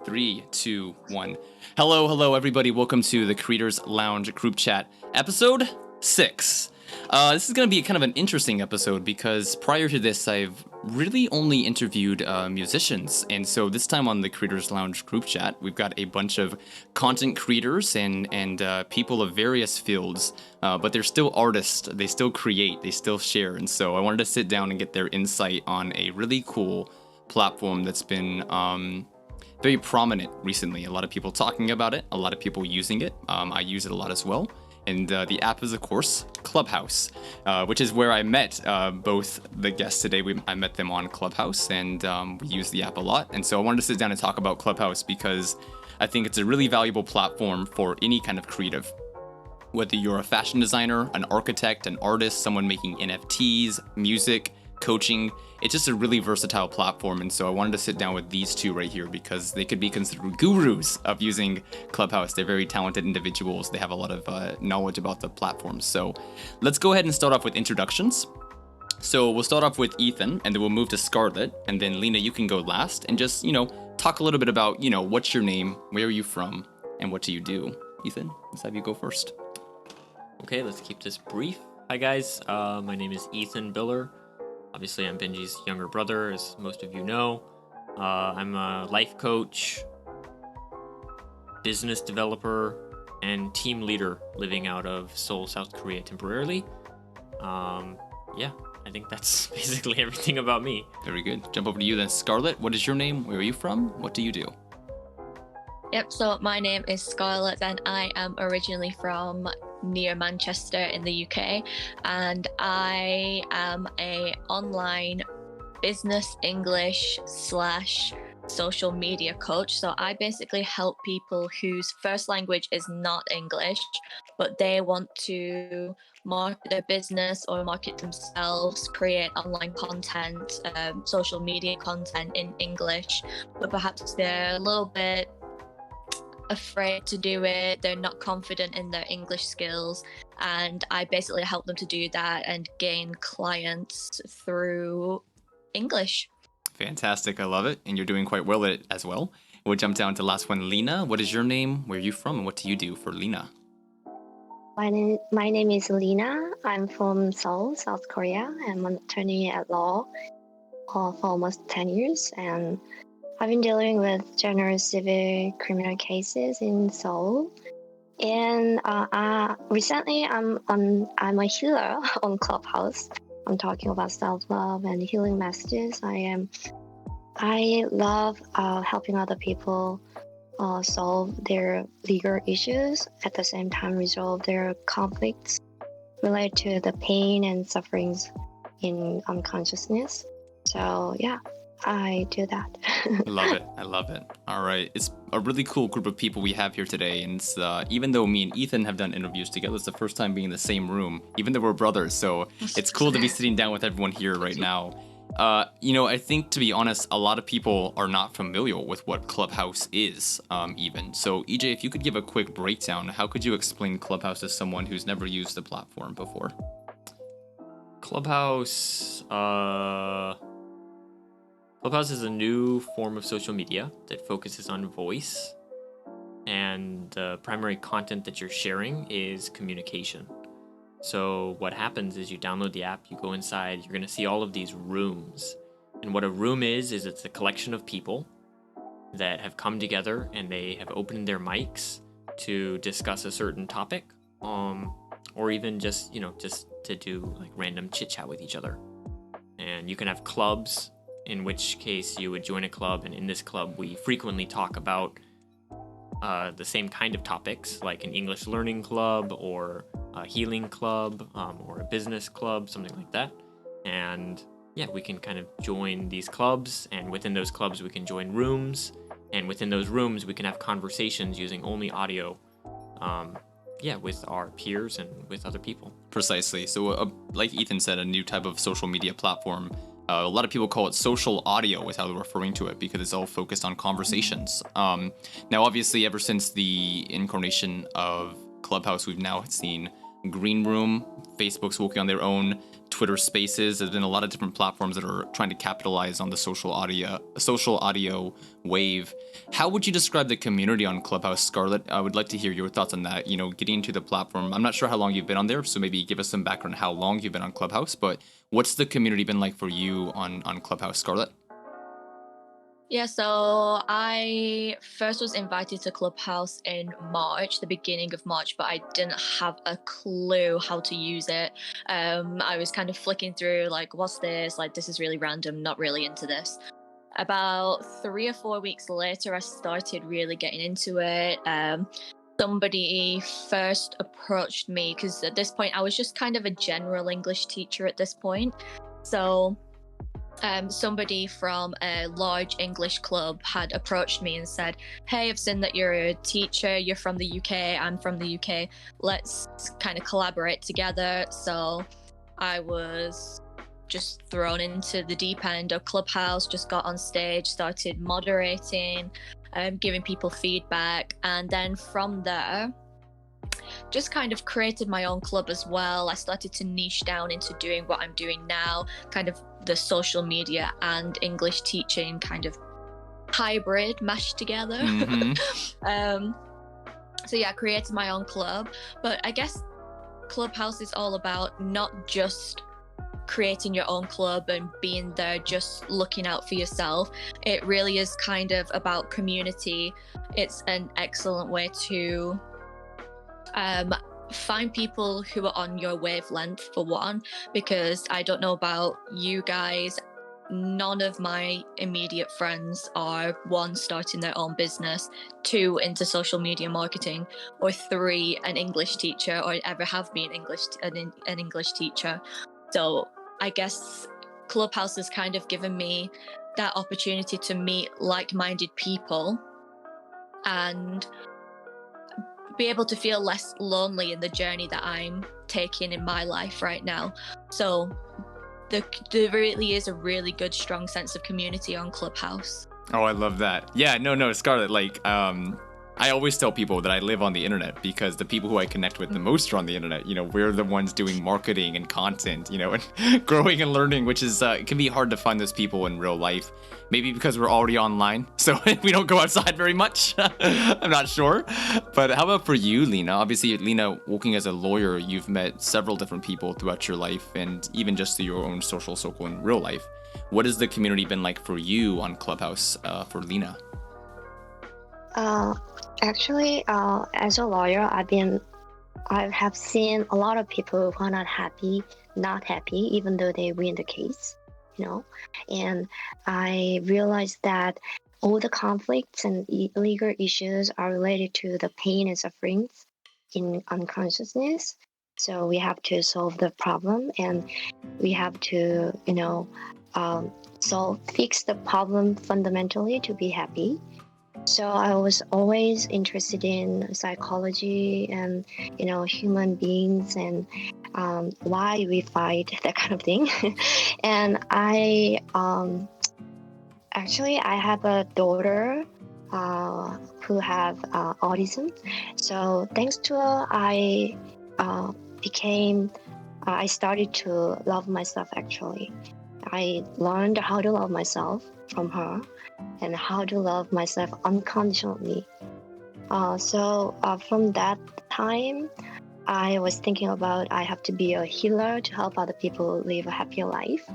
3, 2, 1. Hello, everybody. Welcome to the Creators Lounge Group Chat, episode 6. This is going to be kind of an interesting episode because prior to this, I've really only interviewed musicians. And so this time on the Creators Lounge Group Chat, we've got a bunch of content creators and people of various fields, but they're still artists. They still create, they still share. And so I wanted to sit down and get their insight on a really cool platform that's been very prominent recently. A lot of people talking about it, a lot of people using it. I use it a lot as well. And the app is, of course, Clubhouse, which is where I met both the guests today. I met them on Clubhouse, and we use the app a lot. And so I wanted to sit down and talk about Clubhouse because I think it's a really valuable platform for any kind of creative. Whether you're a fashion designer, an architect, an artist, someone making NFTs, music, coaching, it's just a really versatile platform. And so I wanted to sit down with these two right here because they could be considered gurus of using Clubhouse. They're very talented individuals. They have a lot of knowledge about the platform. So let's go ahead and start off with introductions. So we'll start off with Ethan, and then we'll move to Scarlett, and then Lena, you can go last and just, talk a little bit about, what's your name, where are you from, and what do you do? Ethan, let's have you go first. Okay, let's keep this brief. Hi guys, my name is Ethan Biller. Obviously, I'm Benji's younger brother, as most of you know. I'm a life coach, business developer, and team leader living out of Seoul, South Korea temporarily. I think that's basically everything about me. Very good. Jump over to you then. Scarlett, what is your name? Where are you from? What do you do? Yep, so my name is Scarlett and I am originally from near Manchester in the UK, and I am a online business English / social media coach. So I basically help people whose first language is not English, but they want to market their business or market themselves, create online content, social media content in English, but perhaps they're a little bit afraid to do it, they're not confident in their English skills, and I basically help them to do that and gain clients through English. Fantastic, I love it, and you're doing quite well at it as well. We'll jump down to the last one. Lena, what is your name, where are you from, and what do you do for Lena? My name is Lena. I'm from Seoul, South Korea. I'm an attorney at law for almost 10 years, and I've been dealing with general civil criminal cases in Seoul. And recently, I'm a healer on Clubhouse. I'm talking about self-love and healing messages. I love helping other people solve their legal issues, at the same time resolve their conflicts related to the pain and sufferings in unconsciousness. So yeah, I do that. I love it. All right, it's a really cool group of people we have here today, and it's, even though me and Ethan have done interviews together, it's the first time being in the same room, even though we're brothers, so it's cool to be sitting down with everyone here right now. I think, to be honest, a lot of people are not familiar with what Clubhouse is, even. So, EJ, if you could give a quick breakdown, how could you explain Clubhouse to someone who's never used the platform before? Clubhouse is a new form of social media that focuses on voice, and the primary content that you're sharing is communication. So what happens is you download the app, you go inside, you're going to see all of these rooms. And what a room is it's a collection of people that have come together and they have opened their mics to discuss a certain topic, or even just to do like random chit chat with each other. And you can have clubs, in which case you would join a club, and in this club we frequently talk about the same kind of topics, like an English learning club or a healing club, or a business club, something like that. And yeah, we can kind of join these clubs, and within those clubs we can join rooms, and within those rooms we can have conversations using only audio, with our peers and with other people. Precisely. So like Ethan said, a new type of social media platform. A lot of people call it social audio is how they're referring to it because it's all focused on conversations. Now, obviously, ever since the incarnation of Clubhouse, we've now seen Green Room, Facebook's working on their own, Twitter Spaces. There's been a lot of different platforms that are trying to capitalize on the social audio wave. How would you describe the community on Clubhouse, Scarlett? I would like to hear your thoughts on that. You know, getting into the platform. I'm not sure how long you've been on there, so maybe give us some background on how long you've been on Clubhouse. But what's the community been like for you on Clubhouse, Scarlett? Yeah, so I first was invited to Clubhouse in March, the beginning of March, but I didn't have a clue how to use it. I was kind of flicking through, like, what's this? Like, this is really random, not really into this. About 3 or 4 weeks later, I started really getting into it. Somebody first approached me because at this point, I was just kind of a general English teacher at this point. So somebody from a large English club had approached me and said, hey, I've seen that you're a teacher, you're from the UK, I'm from the UK, let's kind of collaborate together. So I was just thrown into the deep end of Clubhouse, just got on stage, started moderating, giving people feedback, and then from there just kind of created my own club as well. I started to niche down into doing what I'm doing now, kind of the social media and English teaching kind of hybrid mashed together. So yeah, I created my own club. But I guess Clubhouse is all about not just creating your own club and being there just looking out for yourself. It really is kind of about community. It's an excellent way to find people who are on your wavelength, for one, because I don't know about you guys, none of my immediate friends are, one, starting their own business, two, into social media marketing, or three, an English teacher, or ever have been an English teacher. So I guess Clubhouse has kind of given me that opportunity to meet like-minded people and be able to feel less lonely in the journey that I'm taking in my life right now. So there really is a really good, strong sense of community on Clubhouse. Oh, I love that. Yeah, no, Scarlett, like, I always tell people that I live on the internet because the people who I connect with the most are on the internet. You know, we're the ones doing marketing and content, you know, and growing and learning, which is, it can be hard to find those people in real life. Maybe because we're already online, so we don't go outside very much. I'm not sure. But how about for you, Lena? Obviously, Lena, working as a lawyer, you've met several different people throughout your life and even just through your own social circle in real life. What has the community been like for you on Clubhouse, for Lena? Actually, as a lawyer, I have seen a lot of people who are not happy, even though they win the case, you know. And I realized that all the conflicts and legal issues are related to the pain and sufferings in unconsciousness. So we have to solve the problem, and we have to, fix the problem fundamentally to be happy. So I was always interested in psychology and, human beings and why we fight, that kind of thing. And I have a daughter who have autism. So thanks to her, I started to love myself, actually. I learned how to love myself from her and how to love myself unconditionally. So from that time, I was thinking about I have to be a healer to help other people live a happier life.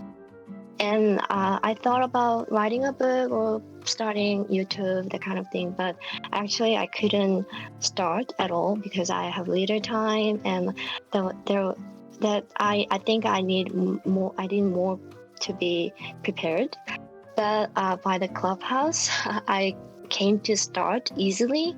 And I thought about writing a book or starting YouTube, that kind of thing. But actually, I couldn't start at all because I have little time, and I think I need more. I need more to be prepared. But by the Clubhouse, I came to start easily.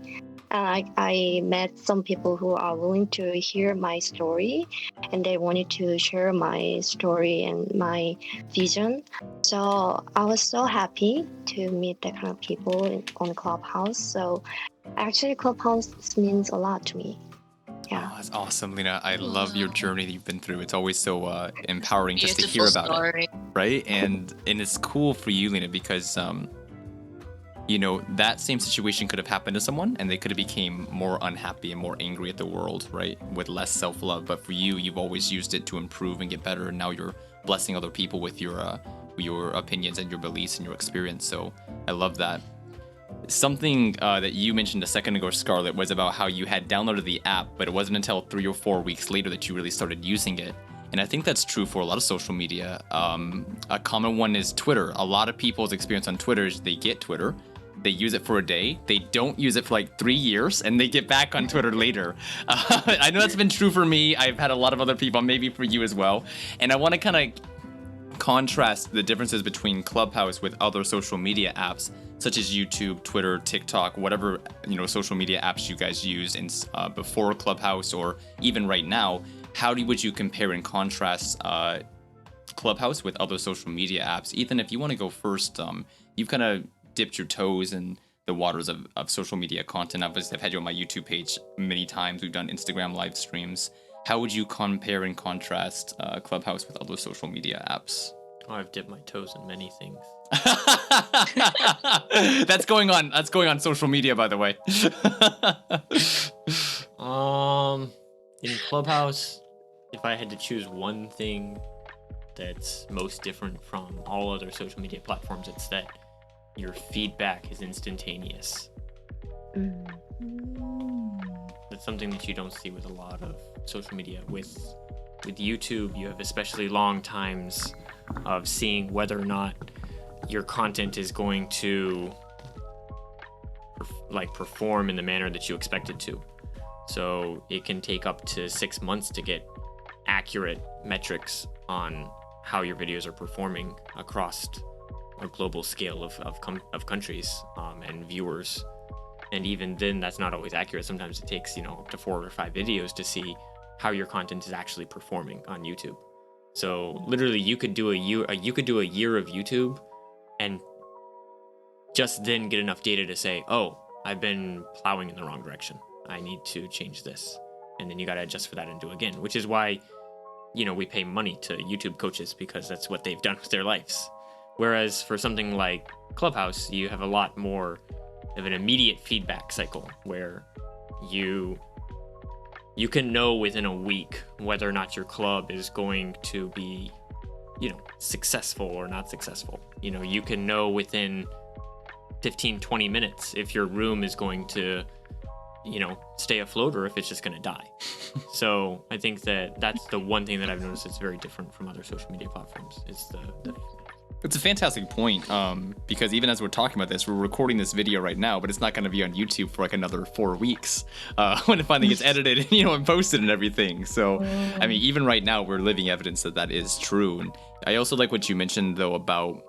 I met some people who are willing to hear my story, and they wanted to share my story and my vision. So I was so happy to meet that kind of people on Clubhouse. So actually, Clubhouse means a lot to me. Yeah. Oh, that's awesome, Lena. I love your journey that you've been through. It's always so empowering just to hear about it, right? And it's cool for you, Lena, because you know, that same situation could have happened to someone and they could have became more unhappy and more angry at the world, right? With less self-love. But for you, you've always used it to improve and get better. And now you're blessing other people with your opinions and your beliefs and your experience. So I love that. Something that you mentioned a second ago, Scarlett, was about how you had downloaded the app, but it wasn't until 3 or 4 weeks later that you really started using it. And I think that's true for a lot of social media. A common one is Twitter. A lot of people's experience on Twitter is they get Twitter, they use it for a day, they don't use it for like 3 years, and they get back on Twitter later. I know that's been true for me. I've had a lot of other people, maybe for you as well. And I want to kind of contrast the differences between Clubhouse with other social media apps, such as YouTube, Twitter, TikTok, whatever, you know, social media apps you guys use in, before Clubhouse or even right now. Would you compare and contrast Clubhouse with other social media apps? Ethan, if you want to go first, you've kind of dipped your toes in the waters of social media content. Obviously, I've had you on my YouTube page many times. We've done Instagram live streams. How would you compare and contrast Clubhouse with other social media apps? Oh, I've dipped my toes in many things. That's going on social media, by the way. In Clubhouse, if I had to choose one thing that's most different from all other social media platforms, it's that your feedback is instantaneous. That's something that you don't see with a lot of social media. With YouTube, you have especially long times of seeing whether or not your content is going to perform in the manner that you expect it to. So it can take up to 6 months to get accurate metrics on how your videos are performing across a global scale of countries and viewers. And even then, that's not always accurate. Sometimes it takes, up to 4 or 5 videos to see how your content is actually performing on YouTube. So literally, you could do a year of YouTube and just then get enough data to say, oh, I've been plowing in the wrong direction. I need to change this. And then you got to adjust for that and do it again, which is why, we pay money to YouTube coaches, because that's what they've done with their lives. Whereas for something like Clubhouse, you have a lot more of an immediate feedback cycle where you can know within a week whether or not your club is going to be, successful or not successful. You can know within 15, 20 minutes if your room is going to, stay afloat or if it's just going to die. So I think that's the one thing that I've noticed that's very different from other social media platforms. It's It's a fantastic point, because even as we're talking about this, we're recording this video right now, but it's not going to be on YouTube for like another 4 weeks when it finally gets edited, and posted and everything. So, I mean, even right now, we're living evidence that is true. And I also like what you mentioned, though, about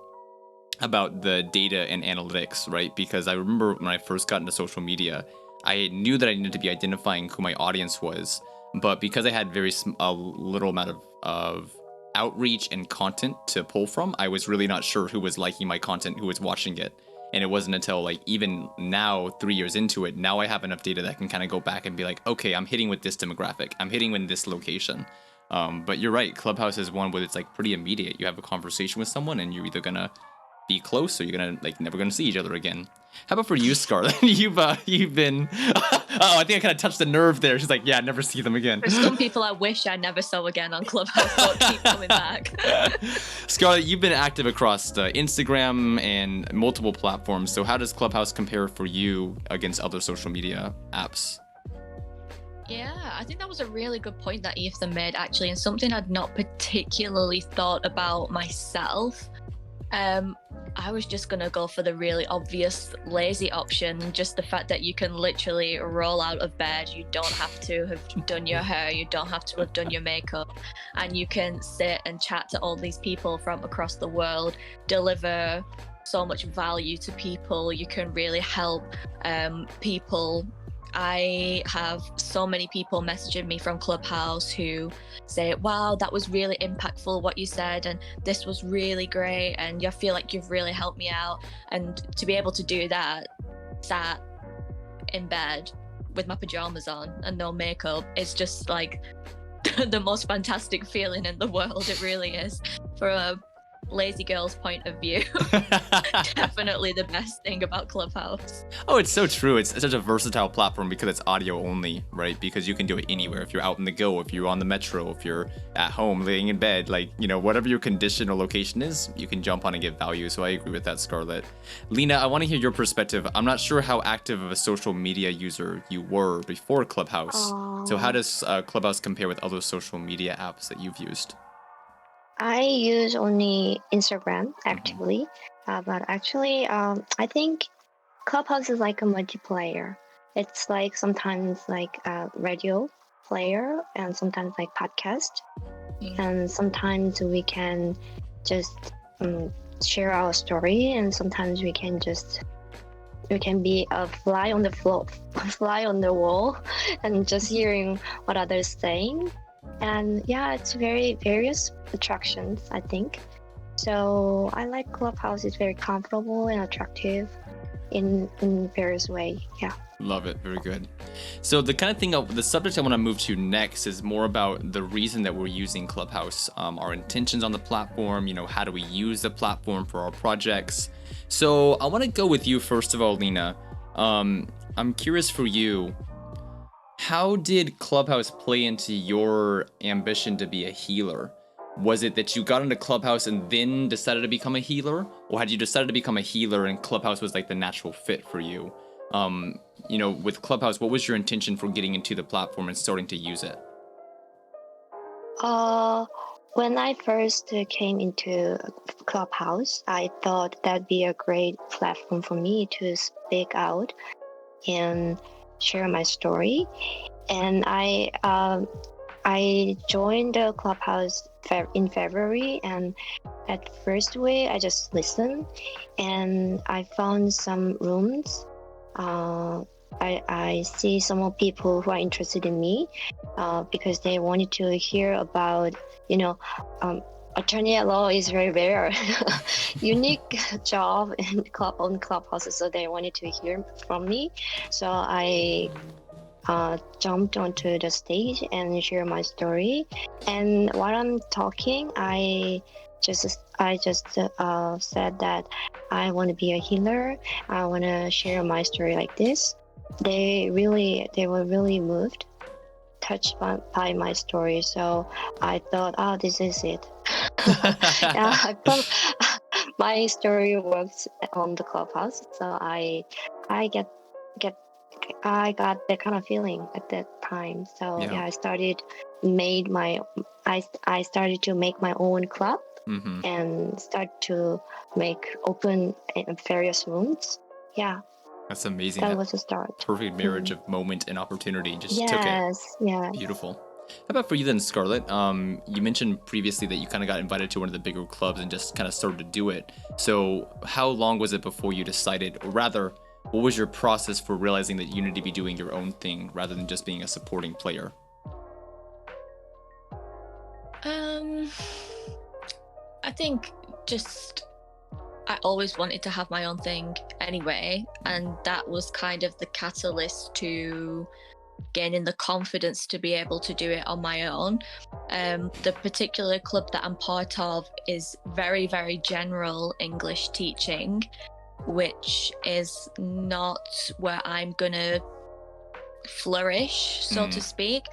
the data and analytics, right? Because I remember when I first got into social media, I knew that I needed to be identifying who my audience was, but because I had a little amount of outreach and content to pull from, I was really not sure who was liking my content, who was watching it. And it wasn't until even now, 3 years into it, now I have enough data that I can kind of go back and be like, okay, I'm hitting with this demographic, I'm hitting in this location. But you're right, Clubhouse is one where it's pretty immediate. You have a conversation with someone and you're either gonna be close or you're gonna never gonna see each other again. How about for you, Scarlett? You've been I think I kind of touched the nerve there. She's like, yeah, never see them again. For some people I wish I never saw again on Clubhouse, but keep coming back. Scarlett, you've been active across Instagram and multiple platforms. So how does Clubhouse compare for you against other social media apps? Yeah, I think that was a really good point that Ethan made, actually, and something I'd not particularly thought about myself. I was just gonna go for the really obvious lazy option, just the fact that you can literally roll out of bed. You don't have to have done your hair, you don't have to have done your makeup, and you can sit and chat to all these people from across the world, deliver so much value to people. You can really help people. I have so many people messaging me from Clubhouse who say, wow, that was really impactful what you said, and this was really great, and I feel like you've really helped me out. And to be able to do that, sat in bed with my pajamas on and no makeup, is just like the most fantastic feeling in the world. It really is. For lazy girl's point of view, definitely the best thing about Clubhouse. Oh, it's so true. It's such a versatile platform because it's audio only, right? Because you can do it anywhere. If you're out in the go, if you're on the metro, if you're at home laying in bed, like, you know, whatever your condition or location is, you can jump on and get value. So I agree with that, Scarlett. Lena, I want to hear your perspective. I'm not sure how active of a social media user you were before Clubhouse. So how does Clubhouse compare with other social media apps that you've used? I use only Instagram actively, but actually, I think Clubhouse is like a multiplayer. It's like sometimes like a radio player, and sometimes like podcast, and sometimes we can just share our story, and sometimes we can be a fly on the floor, fly on the wall, and just hearing what others saying. And yeah, it's very various attractions, I think. So I like Clubhouse. It's very comfortable and attractive in various way. Yeah. Love it. Very good. So the kind of thing, the subject I want to move to next is more about the reason that we're using Clubhouse, our intentions on the platform, you know, how do we use the platform for our projects. So I want to go with you first of all, Lena. I'm curious for you, how did Clubhouse play into your ambition to be a healer? Was it that you got into Clubhouse and then decided to become a healer? Or had you decided to become a healer and Clubhouse was like the natural fit for you? You know, with Clubhouse, what was your intention for getting into the platform and starting to use it? When I first came into Clubhouse, I thought that'd be a great platform for me to speak out and share my story. And I joined the Clubhouse in February, and at first way I just listened, and I found some rooms. I see some more people who are interested in me because they wanted to hear about, you know, attorney at law is very rare, unique job on Clubhouse, so they wanted to hear from me. So I jumped onto the stage and share my story. And while I'm talking, I just said that I want to be a healer. I want to share my story like this. They were really moved, touched by my story. So I thought, oh, this is it. Yeah, I thought my story works on the Clubhouse. So I got that kind of feeling at that time. So yeah, I started to make my own club and start to make open various rooms. Yeah. That's amazing. That was a start. Perfect marriage of moment and opportunity. Just took it. Yes. Beautiful. How about for you then, Scarlett? You mentioned previously that you kind of got invited to one of the bigger clubs and just kind of started to do it. So how long was it before you decided, or rather, what was your process for realizing that you need to be doing your own thing rather than just being a supporting player? I think I always wanted to have my own thing anyway, and that was kind of the catalyst to gaining the confidence to be able to do it on my own. The particular club that I'm part of is very, very general English teaching, which is not where I'm gonna flourish, so to speak.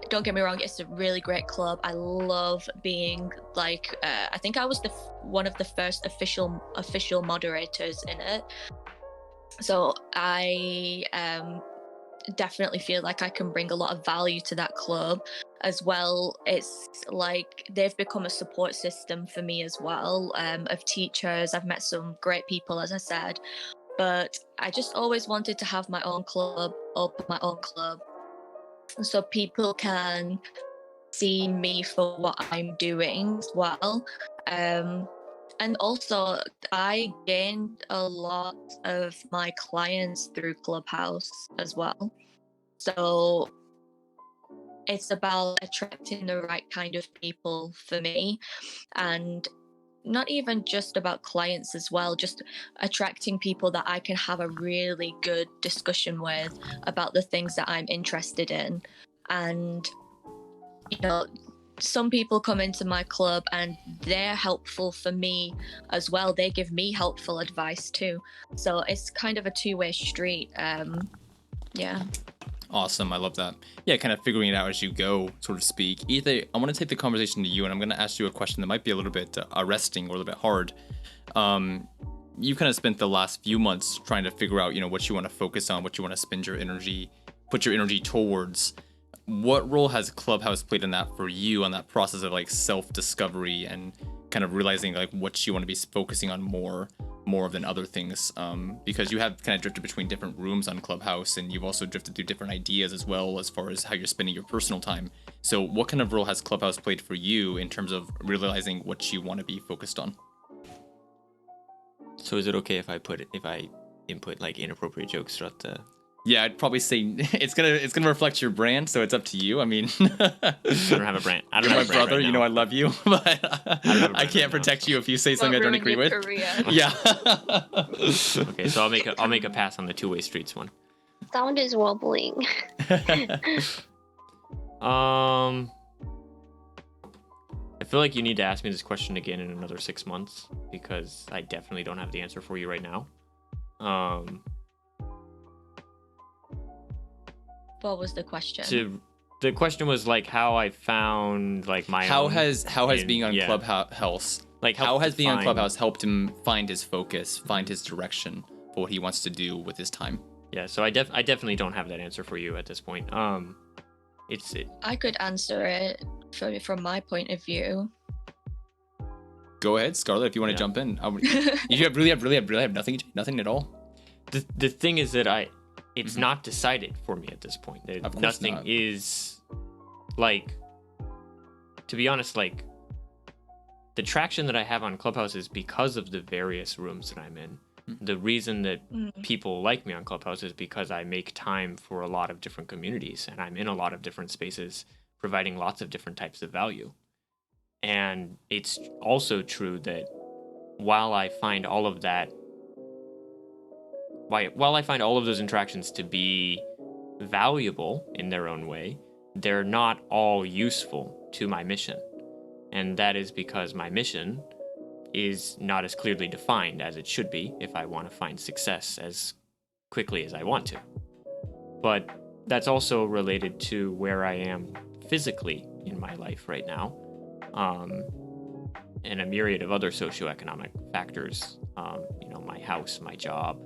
Don't get me wrong, it's a really great club. I love being like I think I was one of the first official moderators in it, so I definitely feel like I can bring a lot of value to that club as well. It's like they've become a support system for me as well, of teachers. I've met some great people, as I said, but I just always wanted to have my own club, open my own club, so people can see me for what I'm doing as well. And also, I gained a lot of my clients through Clubhouse as well. So it's about attracting the right kind of people for me, and not even just about clients as well, just attracting people that I can have a really good discussion with about the things that I'm interested in. And, you know, some people come into my club and they're helpful for me as well. They give me helpful advice too. So it's kind of a two-way street. Yeah. Awesome. I love that. Yeah, kind of figuring it out as you go, sort of speak. Ethan, I want to take the conversation to you, and I'm going to ask you a question that might be a little bit arresting or a little bit hard. You kind of spent the last few months trying to figure out, what you want to focus on, what you want to spend your energy, put your energy towards. What role has Clubhouse played in that for you, on that process of like self-discovery and kind of realizing like what you want to be focusing on more than other things? Because you have kind of drifted between different rooms on Clubhouse, and you've also drifted through different ideas as well as far as how you're spending your personal time. So what kind of role has Clubhouse played for you in terms of realizing what you want to be focused on? So is it okay if I input like inappropriate jokes throughout the? Yeah, I'd probably say it's gonna reflect your brand, so it's up to you. I mean, I don't have a brand. I don't you're have my a brand brother. right now. I love you, but I can't right protect now, you if you say something I don't ruin agree your with. career. Yeah. Okay, so I'll make a pass on the two-way streets one. Sound is wobbling. I feel like you need to ask me this question again in another 6 months, because I definitely don't have the answer for you right now. What was the question? The question was like how I found like my How own has being on yeah. Clubhouse, Like, how helped has being on define- Clubhouse helped him find his focus, find his direction for what he wants to do with his time? Yeah, so I definitely don't have that answer for you at this point. I could answer it from my point of view. Go ahead, Scarlett, if you want to jump in. You really have nothing at all. The thing is that it's not decided for me at this point. Of course Nothing not. is like, to be honest, like the traction that I have on Clubhouse is because of the various rooms that I'm in. The reason that people like me on Clubhouse is because I make time for a lot of different communities, and I'm in a lot of different spaces providing lots of different types of value. And it's also true that while I find all of those interactions to be valuable in their own way, they're not all useful to my mission. And that is because my mission is not as clearly defined as it should be if I want to find success as quickly as I want to. But that's also related to where I am physically in my life right now, and a myriad of other socioeconomic factors, my house, my job,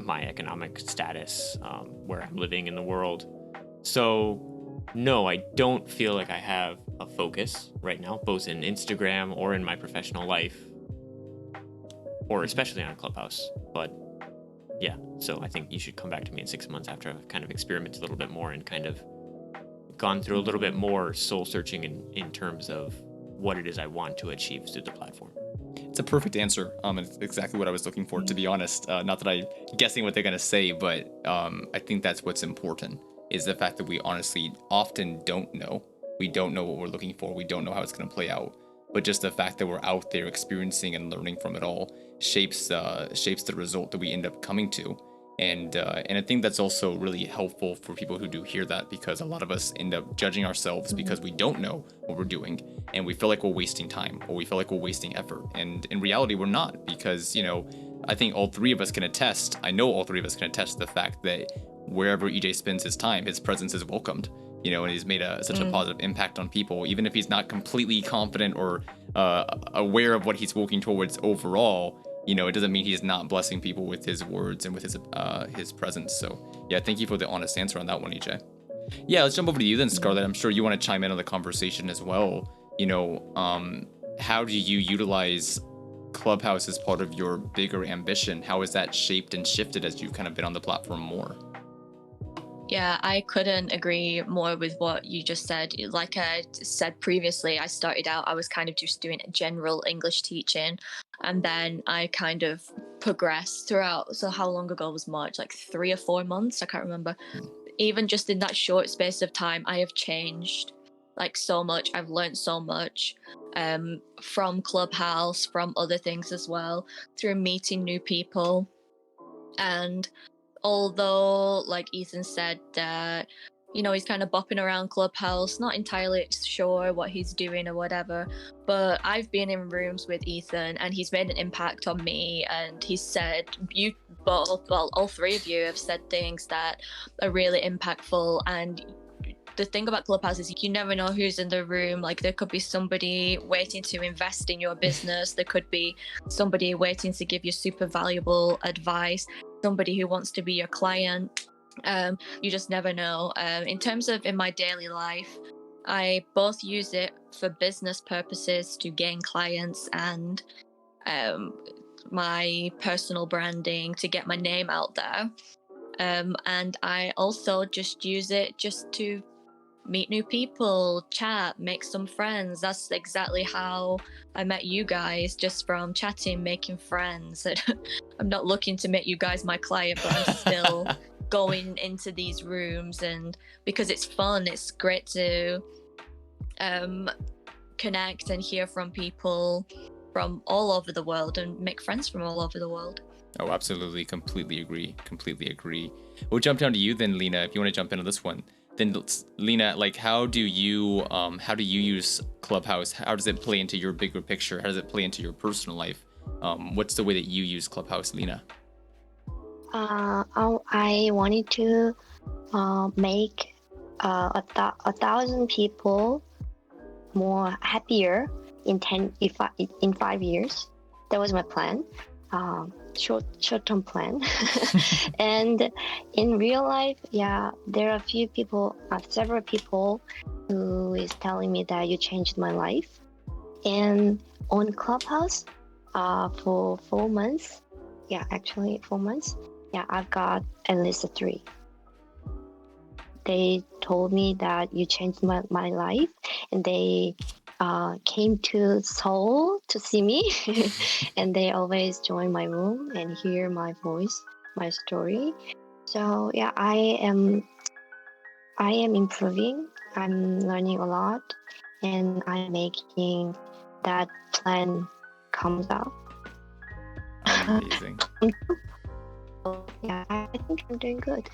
my economic status, where I'm living in the world. So no, I don't feel like I have a focus right now, both in Instagram or in my professional life, or especially on Clubhouse. But yeah, so I think you should come back to me in 6 months after I've kind of experimented a little bit more and kind of gone through a little bit more soul searching in terms of what it is I want to achieve through the platform. It's a perfect answer. It's exactly what I was looking for, to be honest. Not that I'm guessing what they're going to say, but I think that's what's important, is the fact that we honestly often don't know. We don't know what we're looking for. We don't know how it's going to play out. But just the fact that we're out there experiencing and learning from it all shapes the result that we end up coming to. And I think that's also really helpful for people who do hear that, because a lot of us end up judging ourselves because we don't know what we're doing, and we feel like we're wasting time, or we feel like we're wasting effort. And in reality, we're not, because, I think all three of us can attest. I know all three of us can attest to the fact that wherever EJ spends his time, his presence is welcomed, and he's made such a positive impact on people, even if he's not completely confident or aware of what he's working towards overall. It doesn't mean he's not blessing people with his words and with his presence. So yeah, thank you for the honest answer on that one, EJ. Yeah, let's jump over to you then, Scarlett. I'm sure you want to chime in on the conversation as well. How do you utilize Clubhouse as part of your bigger ambition? How has that shaped and shifted as you've kind of been on the platform more? Yeah, I couldn't agree more with what you just said. Like I said previously, I started out, I was kind of just doing general English teaching, and then I kind of progressed throughout. So how long ago was March? Like 3 or 4 months? I can't remember. Even just in that short space of time, I have changed like so much. I've learned so much from Clubhouse, from other things as well, through meeting new people. And although, like Ethan said, that he's kind of bopping around Clubhouse, not entirely sure what he's doing or whatever. But I've been in rooms with Ethan and he's made an impact on me. And he said, you both, well, all three of you have said things that are really impactful. And the thing about Clubhouse is you never know who's in the room. Like, there could be somebody waiting to invest in your business. There could be somebody waiting to give you super valuable advice, somebody who wants to be your client. You just never know. In terms of in my daily life, I both use it for business purposes to gain clients and my personal branding to get my name out there. And I also just use it just to meet new people, chat, make some friends. That's exactly how I met you guys, just from chatting, making friends. I'm not looking to make you guys my client, but I'm still going into these rooms, and because it's fun, it's great to connect and hear from people from all over the world and make friends from all over the world. Oh, absolutely. Completely agree. We'll jump down to you then, Lena, if you want to jump into this one. Then Lena, like, how do you use Clubhouse? How does it play into your bigger picture? How does it play into your personal life? What's the way that you use Clubhouse, Lena? I wanted to make 1,000 people more happier in 5 years. That was my plan, short-term plan. And in real life, there are several people who is telling me that you changed my life. And on Clubhouse, for 4 months, 4 months. I've got at least 3. They told me that you changed my life, and they came to Seoul to see me, and they always join my room and hear my voice, my story. So I am improving. I'm learning a lot, and I'm making that plan comes out. Amazing. I think I'm doing good.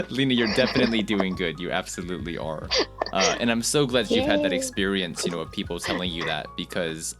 Lena, you're definitely doing good. You absolutely are. And I'm so glad that you've had that Yay. experience, of people telling you that, because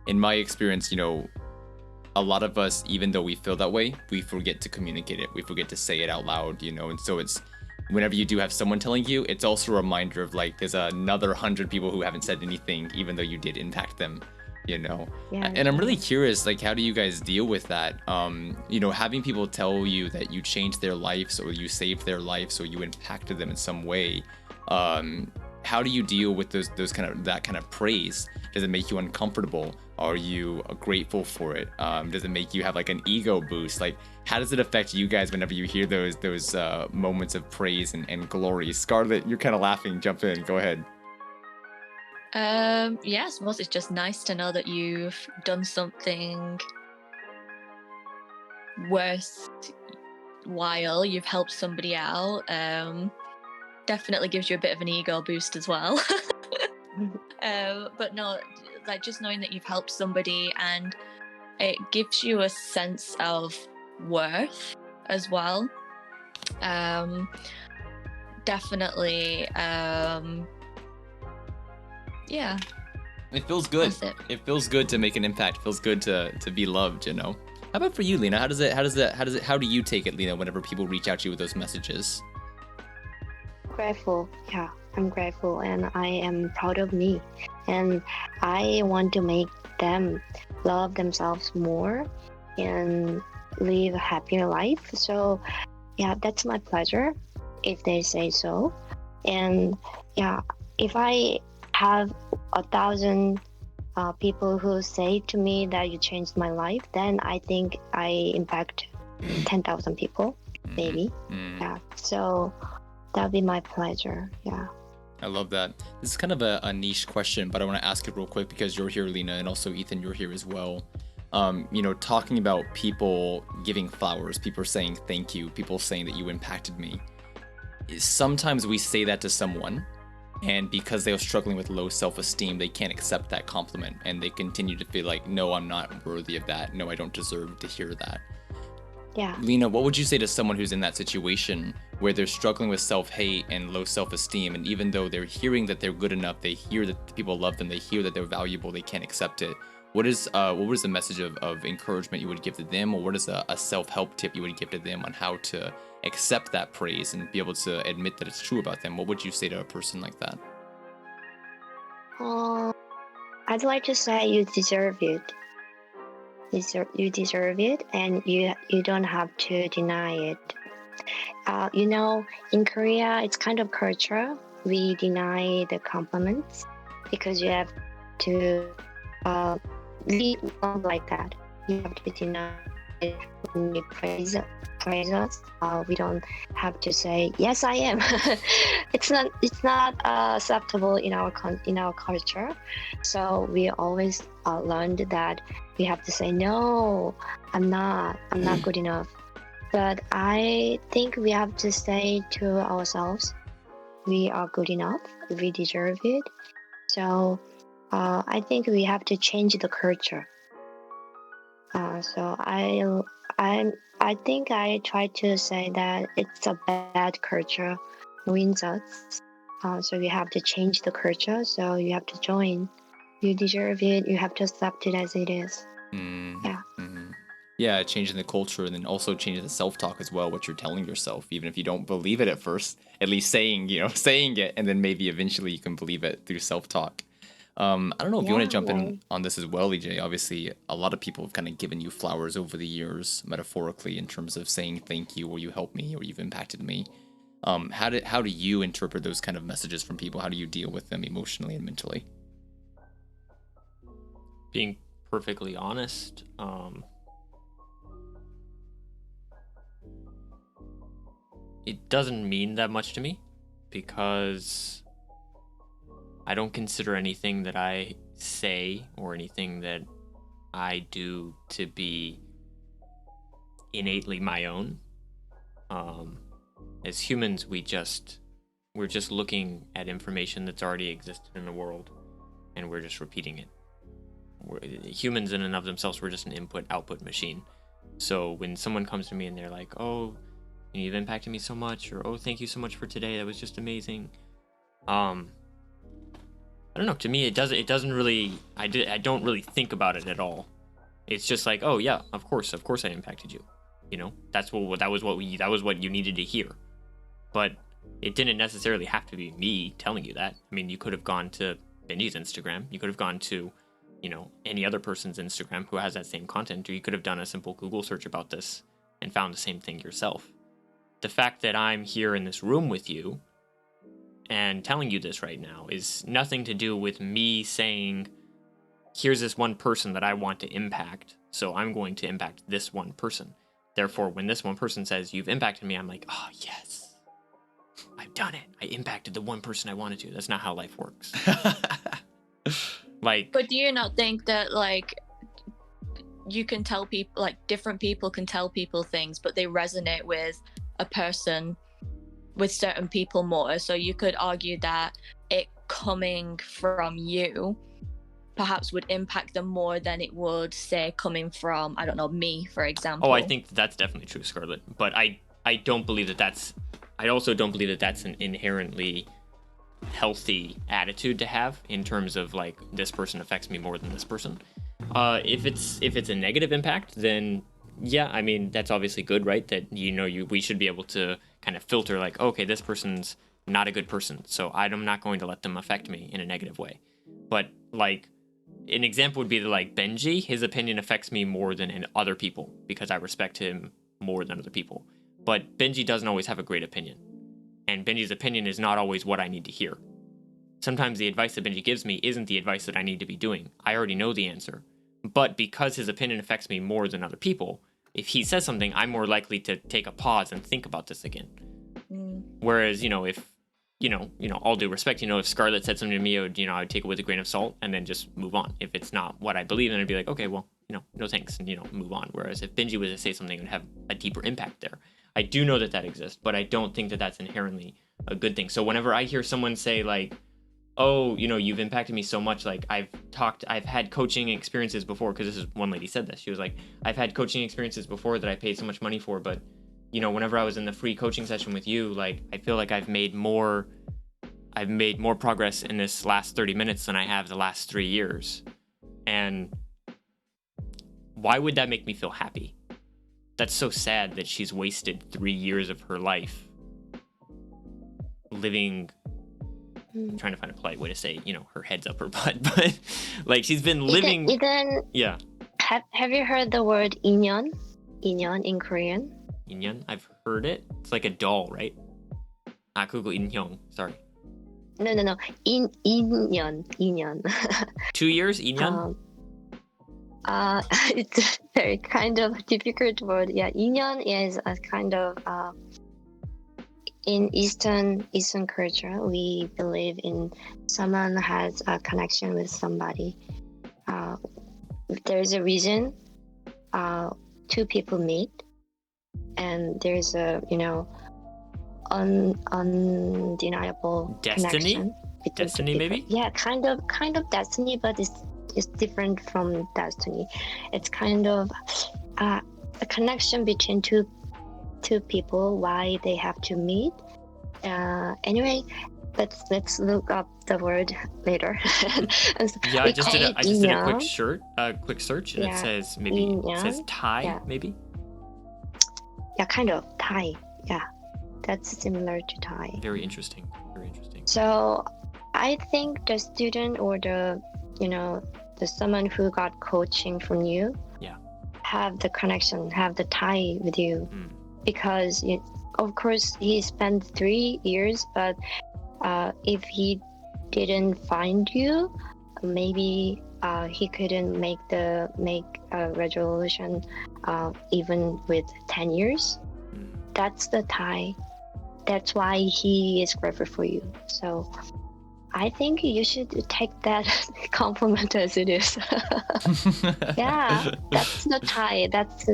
in my experience, a lot of us, even though we feel that way, we forget to communicate it. We forget to say it out loud, and so it's, whenever you do have someone telling you, it's also a reminder of, like, there's another 100 people who haven't said anything, even though you did impact them. And I'm really curious, like, how do you guys deal with that? Having people tell you that you changed their lives, or you saved their lives, or you impacted them in some way. How do you deal with that kind of praise? Does it make you uncomfortable? Are you grateful for it? Does it make you have, like, an ego boost? Like, how does it affect you guys whenever you hear those moments of praise and glory? Scarlett, you're kind of laughing. Jump in. Go ahead. I suppose it's just nice to know that you've done something worthwhile. You've helped somebody out. Definitely gives you a bit of an ego boost as well. But no, like, just knowing that you've helped somebody, and it gives you a sense of worth as well. Definitely. It feels good. That's it. It feels good to make an impact. It feels good to be loved, How about for you, Lena? How do you take it, Lena, whenever people reach out to you with those messages? Grateful. I'm grateful, and I am proud of me, and I want to make them love themselves more and live a happier life. So that's my pleasure, if they say so. And if I have 1,000 people who say to me that you changed my life, then I think I impact 10,000 people, maybe. So that'll be my pleasure. I love that. This is kind of a niche question, but I want to ask it real quick because you're here, Lena, and also Ethan, you're here as well. Talking about people giving flowers, people saying thank you, people saying that you impacted me. Sometimes we say that to someone, and because they're struggling with low self-esteem, they can't accept that compliment, and they continue to feel like, no, I'm not worthy of that. No, I don't deserve to hear that. Yeah. Lena, what would you say to someone who's in that situation where they're struggling with self-hate and low self-esteem, and even though they're hearing that they're good enough, they hear that people love them, they hear that they're valuable, they can't accept it? What was the message of encouragement you would give to them, or what is a self-help tip you would give to them on how to accept that praise and be able to admit that it's true about them? What would you say to a person like that? I'd like to say you deserve it. You deserve it, and you don't have to deny it. In Korea, it's kind of culture. We deny the compliments because you have to lead not like that. You have to deny it when you praise us. We don't have to say yes, I am. It's not acceptable in our culture. So we always learned that we have to say no. I'm not good enough. But I think we have to say to ourselves, we are good enough, we deserve it. So I think we have to change the culture. So I think I try to say that it's a bad culture ruins us. So we have to change the culture. So you have to join. You deserve it. You have to accept it as it is. Yeah. Mm-hmm. Yeah, changing the culture, and then also changing the self-talk as well, what you're telling yourself, even if you don't believe it at first, at least saying it, and then maybe eventually you can believe it through self-talk. I don't know if you want to jump in on this as well, EJ. Obviously, a lot of people have kind of given you flowers over the years, metaphorically, in terms of saying thank you, or you helped me, or you've impacted me. How do you interpret those kind of messages from people? How do you deal with them emotionally and mentally? Being perfectly honest, it doesn't mean that much to me because I don't consider anything that I say or anything that I do to be innately my own. As humans, we're just looking at information that's already existed in the world, and we're just repeating it. Humans in and of themselves, we're just an input-output machine. So when someone comes to me and they're like, "Oh, you've impacted me so much," or "Oh, thank you so much for today, that was just amazing," I don't know. To me, it doesn't really. I don't really think about it at all. It's just like, oh yeah, of course I impacted you. That was what you needed to hear. But it didn't necessarily have to be me telling you that. I mean, you could have gone to Benji's Instagram. You could have gone to, any other person's Instagram who has that same content, or you could have done a simple Google search about this and found the same thing yourself. The fact that I'm here in this room with you and telling you this right now is nothing to do with me saying, here's this one person that I want to impact, so I'm going to impact this one person. Therefore, when this one person says, you've impacted me, I'm like, oh, yes, I've done it. I impacted the one person I wanted to. That's not how life works. But do you not think that, you can tell people, different people can tell people things, but they resonate with a person, with certain people more? So you could argue that it coming from you perhaps would impact them more than it would, say, coming from, I don't know, me, for example. Oh, I think that's definitely true, Scarlett. But I don't believe that that's... I also don't believe that that's an inherently healthy attitude to have in terms of, this person affects me more than this person. If it's a negative impact, then yeah, I mean, that's obviously good, right? That, we should be able to kind of filter, okay, this person's not a good person, so I'm not going to let them affect me in a negative way. But, an example would be that, Benji, his opinion affects me more than other people because I respect him more than other people. But Benji doesn't always have a great opinion. And Benji's opinion is not always what I need to hear. Sometimes the advice that Benji gives me isn't the advice that I need to be doing. I already know the answer. But because his opinion affects me more than other people, if he says something, I'm more likely to take a pause and think about this again. Whereas, if all due respect, if Scarlett said something to me, I would take it with a grain of salt and then just move on. If it's not what I believe, then I'd be like, okay, well, no thanks, and, move on. Whereas if Benji was to say something, it would have a deeper impact there. I do know that exists, but I don't think that that's inherently a good thing. So whenever I hear someone say, oh, you know, you've impacted me so much. Like I've had coaching experiences before, because this is one lady said this. She was like, I've had coaching experiences before that I paid so much money for, but you know, whenever I was in the free coaching session with you, like I feel like I've made more progress in this last 30 minutes than I have the last 3 years. And why would that make me feel happy? That's so sad that she's wasted 3 years of her life living. I'm trying to find a polite way to say, you know, her head's up her butt, but like she's been living. Ethan, Yeah. have you heard the word inyeon? Inyeon in Korean? Inyeon? I've heard it. It's like a doll, right? Ah, 그거 인형. Sorry. No. Inyeon. 2 years, 인연? It's a very kind of difficult word. Yeah, inyeon is a kind of in Eastern culture, we believe in someone has a connection with somebody. If there's a reason, two people meet, and there's a undeniable Destiny? connection. Destiny, maybe? Yeah, kind of destiny, but it's different from destiny. It's kind of a connection between two people, why they have to meet. Anyway, let's look up the word later. Yeah, I just did a quick search, and Yeah, it says Thai, yeah. maybe. Yeah, kind of Thai. Yeah, that's similar to Thai. Very interesting. So I think the student or the someone who got coaching from you, yeah, have the connection, have the tie with you. Because of course he spent 3 years, but if he didn't find you, maybe he couldn't make a resolution even with 10 years. That's the tie. That's why he is grateful for you. So I think you should take that compliment as it is. Yeah, that's the tie. That's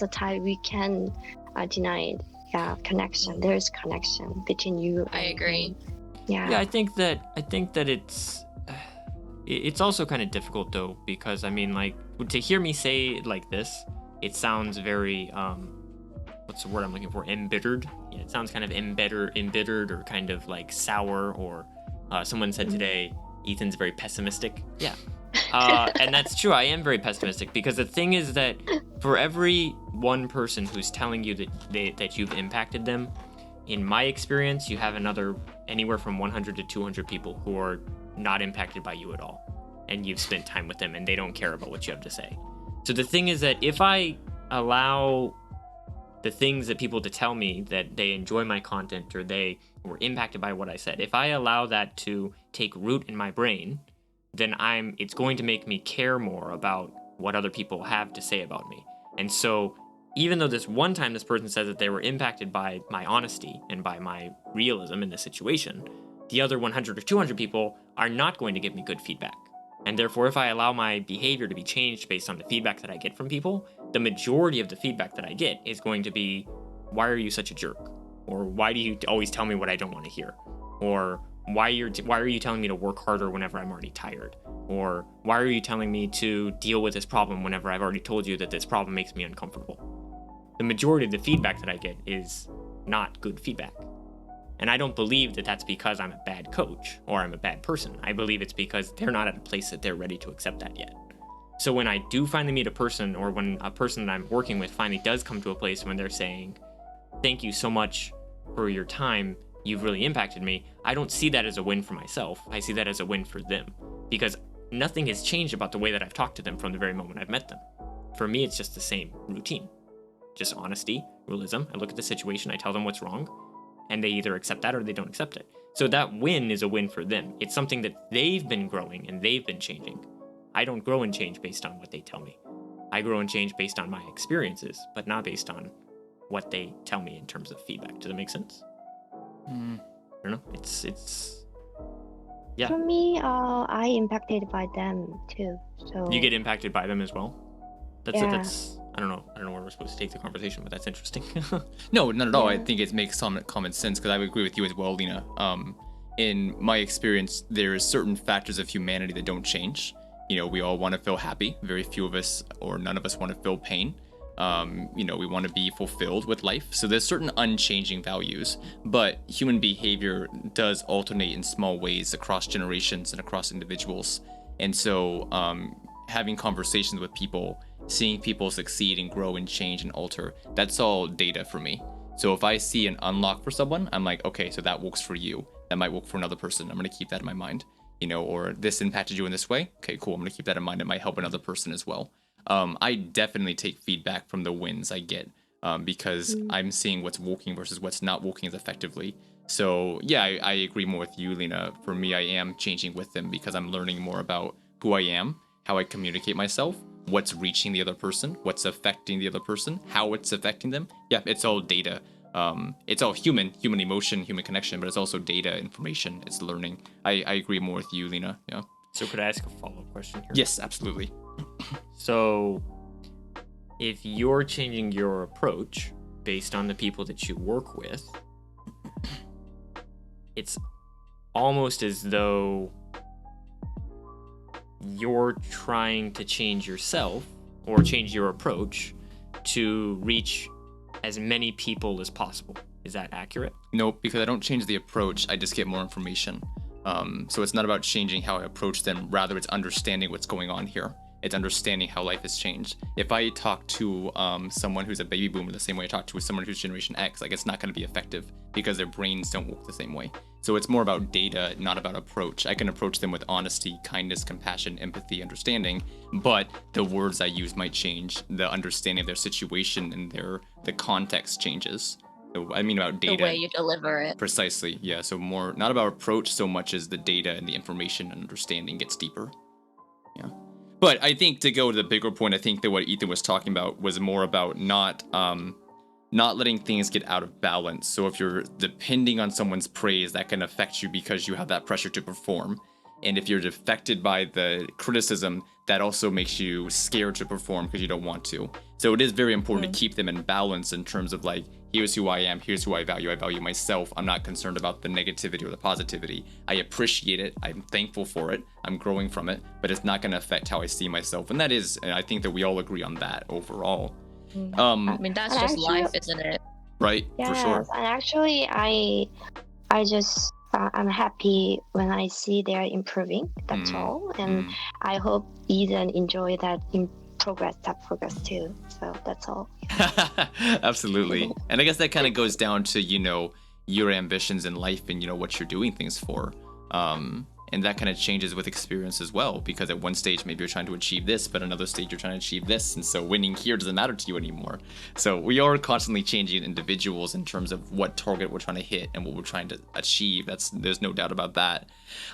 a tie we can deny it. Yeah, connection. There's connection between you. I agree. Yeah, I think that it's also kind of difficult though, because I mean, like, to hear me say it like this, it sounds very what's the word I'm looking for? Embittered. Yeah, it sounds kind of embittered, or kind of like sour, or someone said today, Ethan's very pessimistic. Yeah. And that's true. I am very pessimistic, because the thing is that for every one person who's telling you that you've impacted them, in my experience, you have anywhere from 100 to 200 people who are not impacted by you at all, and you've spent time with them and they don't care about what you have to say. So the thing is that if I allow the things that people to tell me that they enjoy my content, or they were impacted by what I said, if I allow that to take root in my brain, then it's going to make me care more about what other people have to say about me. And so even though this one time this person says that they were impacted by my honesty and by my realism in the situation, the other 100 or 200 people are not going to give me good feedback. And therefore, if I allow my behavior to be changed based on the feedback that I get from people, the majority of the feedback that I get is going to be, why are you such a jerk? Or why do you always tell me what I don't want to hear? Or why are you telling me to work harder whenever I'm already tired? Or why are you telling me to deal with this problem whenever I've already told you that this problem makes me uncomfortable? The majority of the feedback that I get is not good feedback. And I don't believe that that's because I'm a bad coach or I'm a bad person. I believe it's because they're not at a place that they're ready to accept that yet. So when I do finally meet a person, or when a person that I'm working with finally does come to a place when they're saying, thank you so much for your time, you've really impacted me, I don't see that as a win for myself. I see that as a win for them, because nothing has changed about the way that I've talked to them from the very moment I've met them. For me, it's just the same routine. Just honesty, realism. I look at the situation, I tell them what's wrong, and they either accept that or they don't accept it. So that win is a win for them. It's something that they've been growing and they've been changing. I don't grow and change based on what they tell me. I grow and change based on my experiences, but not based on what they tell me in terms of feedback. Does that make sense? I don't know. It's yeah. For me, I impacted by them too. So You get impacted by them as well? Yeah. That's I don't know where we're supposed to take the conversation, but that's interesting. No, not at all. I Yeah. think it makes some common sense, because I would agree with you as well, Lena. in my experience, there are certain factors of humanity that don't change. You know, we all want to feel happy. Very few of us or none of us want to feel pain. You know, we want to be fulfilled with life. So there's certain unchanging values, but human behavior does alternate in small ways across generations and across individuals. And so having conversations with people, seeing people succeed and grow and change and alter, that's all data for me. So if I see an unlock for someone, I'm like, okay, so that works for you. That might work for another person. I'm going to keep that in my mind, you know, or this impacted you in this way. Okay, cool. I'm going to keep that in mind. It might help another person as well. I definitely take feedback from the wins I get because I'm seeing what's working versus what's not working as effectively. So yeah, I agree more with you, Lena. For me, I am changing with them because I'm learning more about who I am, how I communicate myself, what's reaching the other person, what's affecting the other person, how it's affecting them. Yeah, it's all data. It's all human emotion, human connection, but it's also data, information, it's learning. I agree more with you, Lena. Yeah. So could I ask a follow-up question here? Yes, absolutely. So if you're changing your approach based on the people that you work with, it's almost as though you're trying to change yourself or change your approach to reach as many people as possible. Is that accurate? Nope, because I don't change the approach, I just get more information. So it's not about changing how I approach them, rather it's understanding what's going on here. It's understanding how life has changed. If I talk to someone who's a baby boomer the same way I talk to someone who's Generation X, like it's not going to be effective because their brains don't work the same way. So it's more about data, not about approach. I can approach them with honesty, kindness, compassion, empathy, understanding, but the words I use might change. The understanding of their situation and the context changes. So I mean about data. The way you deliver it. Precisely, yeah. So more not about approach so much as the data and the information and understanding gets deeper. Yeah. But I think to go to the bigger point, I think that what Ethan was talking about was more about not letting things get out of balance. So if you're depending on someone's praise, that can affect you because you have that pressure to perform. And if you're affected by the criticism, that also makes you scared to perform because you don't want to. So it is very important to keep them in balance in terms of like, here's who I am, here's who I value myself. I'm not concerned about the negativity or the positivity. I appreciate it, I'm thankful for it, I'm growing from it, but it's not gonna affect how I see myself. And I think that we all agree on that overall. I mean, that's just life, isn't it? Right, for sure. And actually, I'm happy when I see they're improving. That's all, and I hope Ethan enjoy that progress too. So that's all. Absolutely. And I guess that kind of goes down to, you know, your ambitions in life and, you know, what you're doing things for. And that kind of changes with experience as well, because at one stage maybe you're trying to achieve this, but another stage you're trying to achieve this, and so winning here doesn't matter to you anymore. So we are constantly changing individuals in terms of what target we're trying to hit and what we're trying to achieve. There's no doubt about that.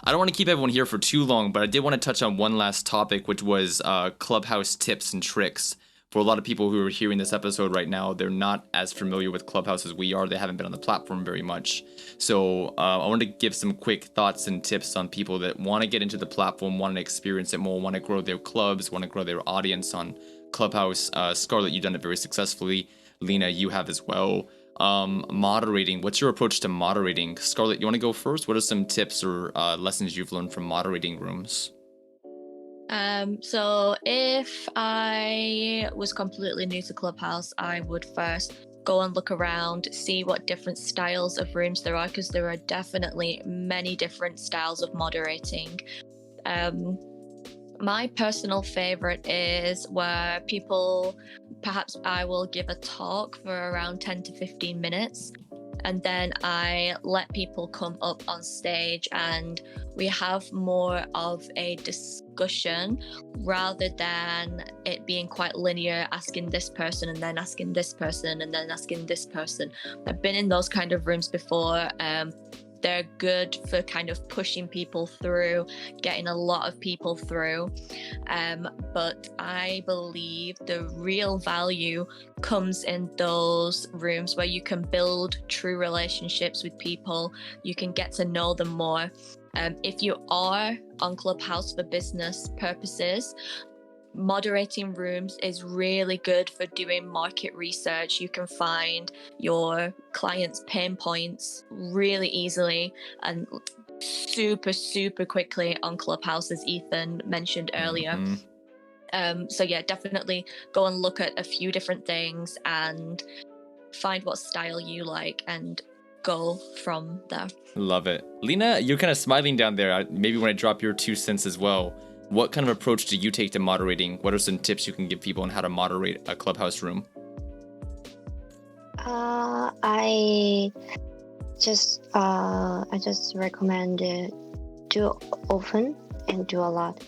I don't want to keep everyone here for too long, but I did want to touch on one last topic, which was Clubhouse tips and tricks. For a lot of people who are hearing this episode right now, they're not as familiar with Clubhouse as we are. They haven't been on the platform very much. So I wanted to give some quick thoughts and tips on people that want to get into the platform, want to experience it more, want to grow their clubs, want to grow their audience on Clubhouse. Scarlett, you've done it very successfully. Lena, you have as well. Moderating, what's your approach to moderating? Scarlett, you want to go first? What are some tips or lessons you've learned from moderating rooms? So if I was completely new to Clubhouse, I would first go and look around, see what different styles of rooms there are, because there are definitely many different styles of moderating. My personal favorite is where perhaps I will give a talk for around 10 to 15 minutes. And then I let people come up on stage and we have more of a discussion rather than it being quite linear, asking this person and then asking this person and then asking this person. I've been in those kind of rooms before. They're good for kind of pushing people through, getting a lot of people through. But I believe the real value comes in those rooms where you can build true relationships with people. You can get to know them more. If you are on Clubhouse for business purposes, moderating rooms is really good for doing market research. You can find your clients' pain points really easily, and super quickly on Clubhouse, as Ethan mentioned earlier. So yeah, definitely go and look at a few different things and find what style you like and go from there. Love it. Lena, you're kind of smiling down there. Maybe when I drop your 2 cents as well, what kind of approach do you take to moderating? What are some tips you can give people on how to moderate a Clubhouse room? I just recommend do often and do a lot.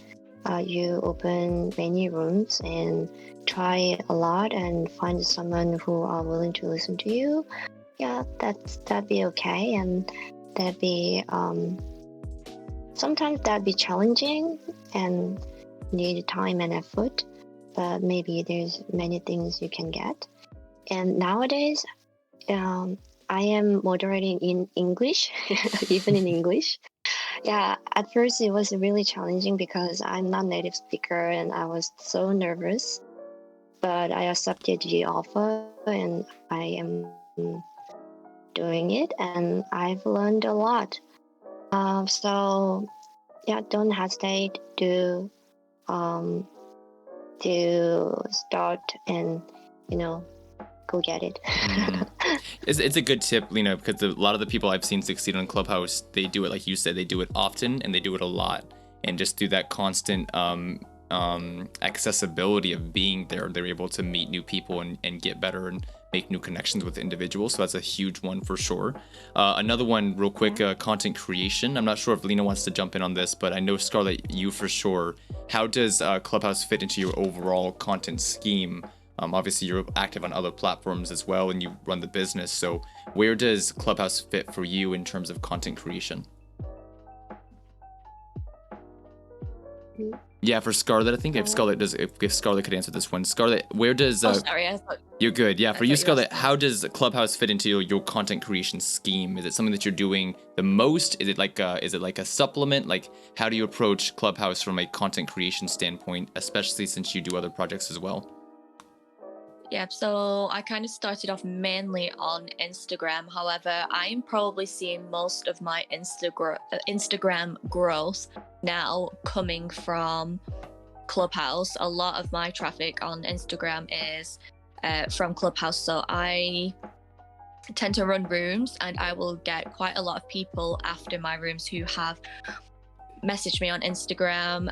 You open many rooms and try a lot and find someone who are willing to listen to you. Yeah, that'd be okay, and that'd be sometimes that'd be challenging and need time and effort, but maybe there's many things you can get. And nowadays, I am moderating in English, even in English. Yeah, at first it was really challenging because I'm not a native speaker and I was so nervous. But I accepted the offer and I am doing it, and I've learned a lot. So yeah, don't hesitate to start and go get it. It's a good tip, Lena, because a lot of the people I've seen succeed on Clubhouse, they do it like you said, they do it often and they do it a lot, and just through that constant accessibility of being there, they're able to meet new people and get better and make new connections with individuals. So that's a huge one for sure. Another one real quick, content creation. I'm not sure if Lena wants to jump in on this, but I know Scarlett, you for sure. How does Clubhouse fit into your overall content scheme? Obviously you're active on other platforms as well and you run the business. So where does Clubhouse fit for you in terms of content creation? Yeah, for Scarlett, I think if Scarlett could answer this one. Scarlett, where does sorry, I thought you're good. Yeah, for you, Scarlett, asking. how does Clubhouse fit into your content creation scheme? Is it something that you're doing the most? Is it like a supplement? Like, how do you approach Clubhouse from a content creation standpoint, especially since you do other projects as well? Yeah, so I kind of started off mainly on Instagram. However, I'm probably seeing most of my Instagram growth now coming from Clubhouse. A lot of my traffic on Instagram is from Clubhouse. So I tend to run rooms and I will get quite a lot of people after my rooms who have message me on Instagram.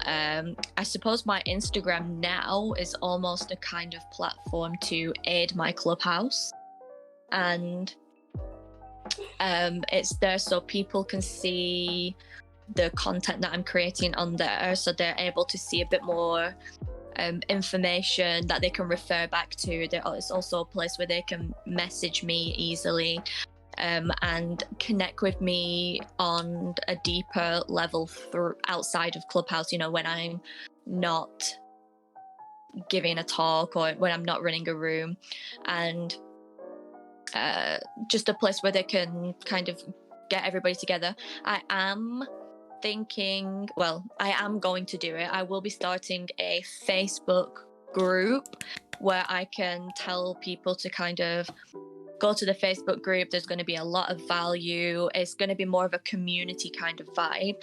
I suppose my Instagram now is almost a kind of platform to aid my Clubhouse, and it's there so people can see the content that I'm creating on there, so they're able to see a bit more information that they can refer back to. It's also a place where they can message me easily and connect with me on a deeper level outside of Clubhouse, when I'm not giving a talk or when I'm not running a room, and just a place where they can kind of get everybody together. I am going to do it. I will be starting a Facebook group where I can tell people to kind of go to the Facebook group. There's going to be a lot of value. It's going to be more of a community kind of vibe.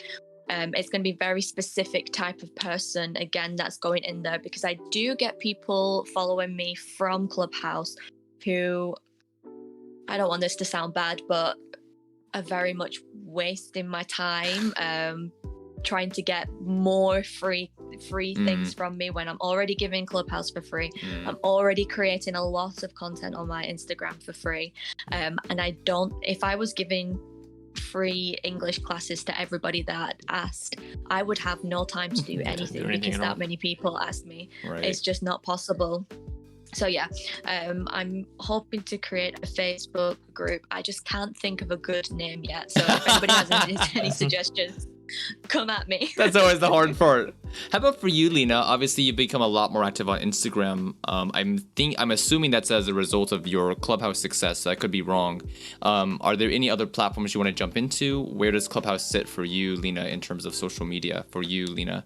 It's going to be very specific type of person, again, that's going in there, because I do get people following me from Clubhouse who, I don't want this to sound bad, but are very much wasting my time trying to get more free things from me when I'm already giving Clubhouse for free. I'm already creating a lot of content on my Instagram for free, and if I was giving free English classes to everybody that asked, I would have no time to do anything because that many people asked me. Right. It's just not possible. So yeah, I'm hoping to create a Facebook group. I just can't think of a good name yet, so if anybody has any suggestions, come at me. That's always the hard part. How about for you, Lena? Obviously, you've become a lot more active on Instagram. I'm assuming that's as a result of your Clubhouse success. I could be wrong. Are there any other platforms you want to jump into? Where does Clubhouse sit for you, Lena, in terms of social media? For you, Lena?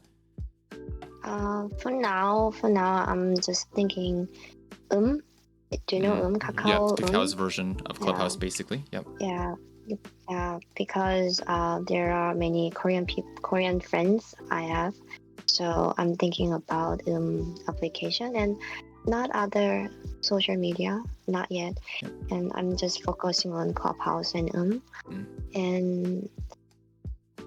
For now, I'm just thinking, Do you know Yeah, Kakao? Kakao's version of Clubhouse, Yeah. basically. Yep. Yeah, yeah, because there are many Korean friends I have, so I'm thinking about application and not other social media, not yet, Yep. and I'm just focusing on Clubhouse and and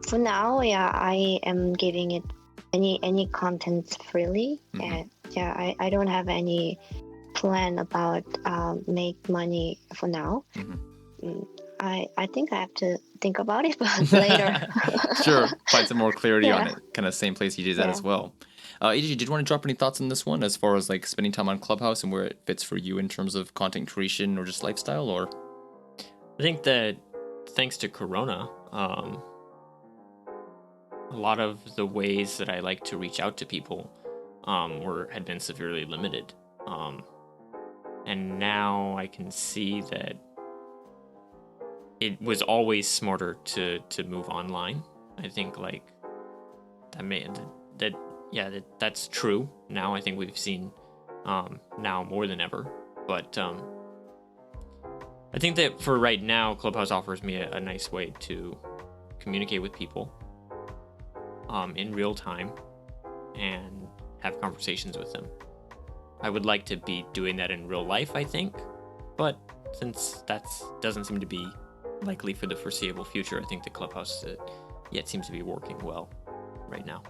for now, yeah, I am giving it any content freely, and yeah, I don't have any plan about make money for now. I think I have to think about it, but later. Sure, find some more clarity on Yeah. it. Kind of same place you did that Yeah. as well. AJ, did you want to drop any thoughts on this one as far as like spending time on Clubhouse and where it fits for you in terms of content creation or just lifestyle? Or I think that thanks to Corona, a lot of the ways that I like to reach out to people had been severely limited. And now I can see that it was always smarter to move online. I think like that's true. Now I think we've seen now more than ever. But I think that for right now, Clubhouse offers me a nice way to communicate with people in real time and have conversations with them. I would like to be doing that in real life, I think, but since that doesn't seem to be likely for the foreseeable future, I think the Clubhouse yet seems to be working well right now.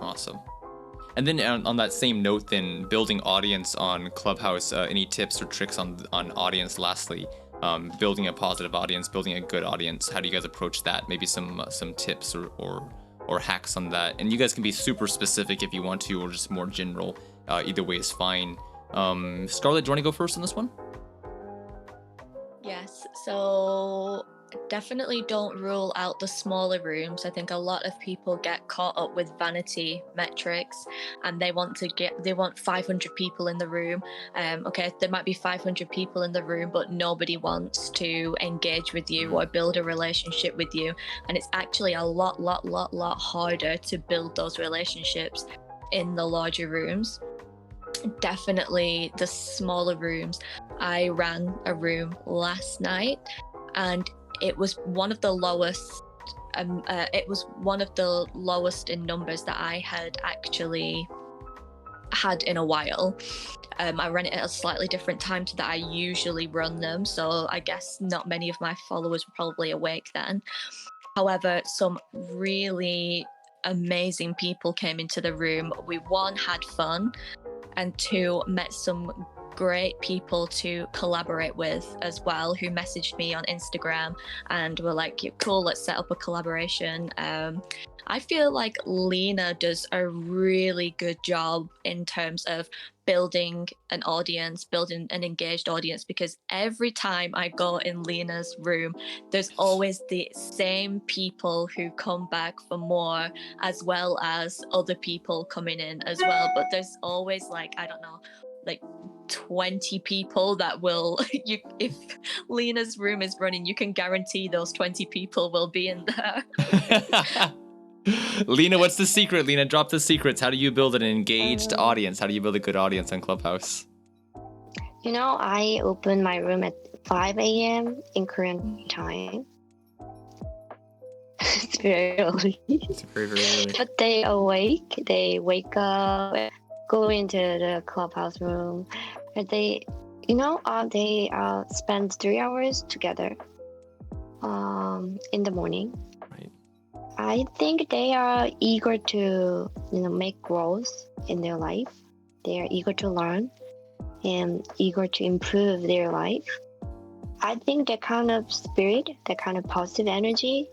awesome. And then on that same note, then building audience on Clubhouse, any tips or tricks on audience? Lastly, building a positive audience, building a good audience. How do you guys approach that? Maybe some tips or hacks on that. And you guys can be super specific if you want to, or just more general. Either way is fine. Scarlett, do you want to go first on this one? Yes, so definitely don't rule out the smaller rooms. I think a lot of people get caught up with vanity metrics and they want 500 people in the room. Okay, there might be 500 people in the room, but nobody wants to engage with you or build a relationship with you. And it's actually a lot harder to build those relationships in the larger rooms. Definitely the smaller rooms. I ran a room last night and it was one of the lowest in numbers that I had actually had in a while. I ran it at a slightly different time to that I usually run them, so I guess not many of my followers were probably awake then. However, some really amazing people came into the room. We, one, had fun, and two, met some great people to collaborate with as well, who messaged me on Instagram and were like, cool, let's set up a collaboration. I feel like Lena does a really good job in terms of building an audience, building an engaged audience, because every time I go in Lena's room, there's always the same people who come back for more, as well as other people coming in as well. But there's always like 20 people that will if Lena's room is running, you can guarantee those 20 people will be in there. Lena, what's the secret? Lena, drop the secrets. How do you build an engaged audience? How do you build a good audience on Clubhouse? I open my room at 5 a.m. in Korean time. It's very early. It's very, very early. But they wake up, go into the Clubhouse room, and they spend 3 hours together in the morning. Right. I think they are eager to make growth in their life. They are eager to learn and eager to improve their life. I think that kind of spirit, that kind of positive energy,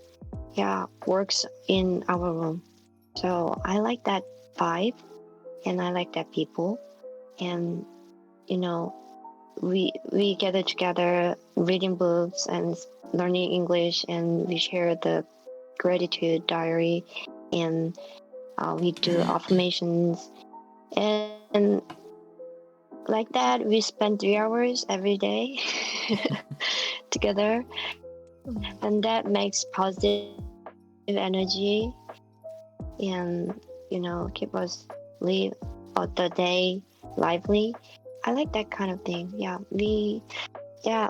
works in our room. So I like that vibe and I like that people. And we gather together reading books and learning English, and we share the gratitude diary, and we do affirmations, and like that we spend 3 hours every day together, and that makes positive energy and keep us live the day lively. I like that kind of thing. Yeah,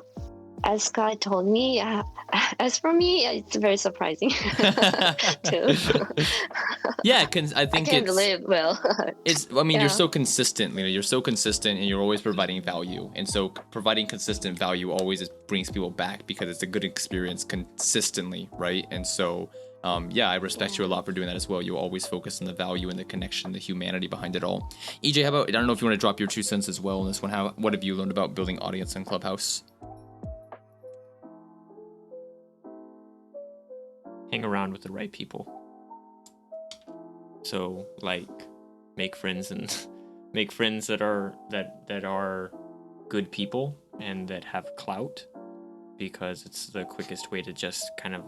as Sky told me, as for me, it's very surprising too. Yeah, I I think can't believe, well, I mean, you're yeah. so consistent, Lena. You're so consistent, and you're always providing value. And so, providing consistent value always brings people back because it's a good experience consistently, right? And so, yeah, I respect you a lot for doing that as well. You always focus on the value and the connection, the humanity behind it all. EJ, how about? I don't know if you want to drop your 2 cents as well on this one. What have you learned about building audience on Clubhouse? Hang around with the right people. So like make friends and make friends that are good people and that have clout, because it's the quickest way to just kind of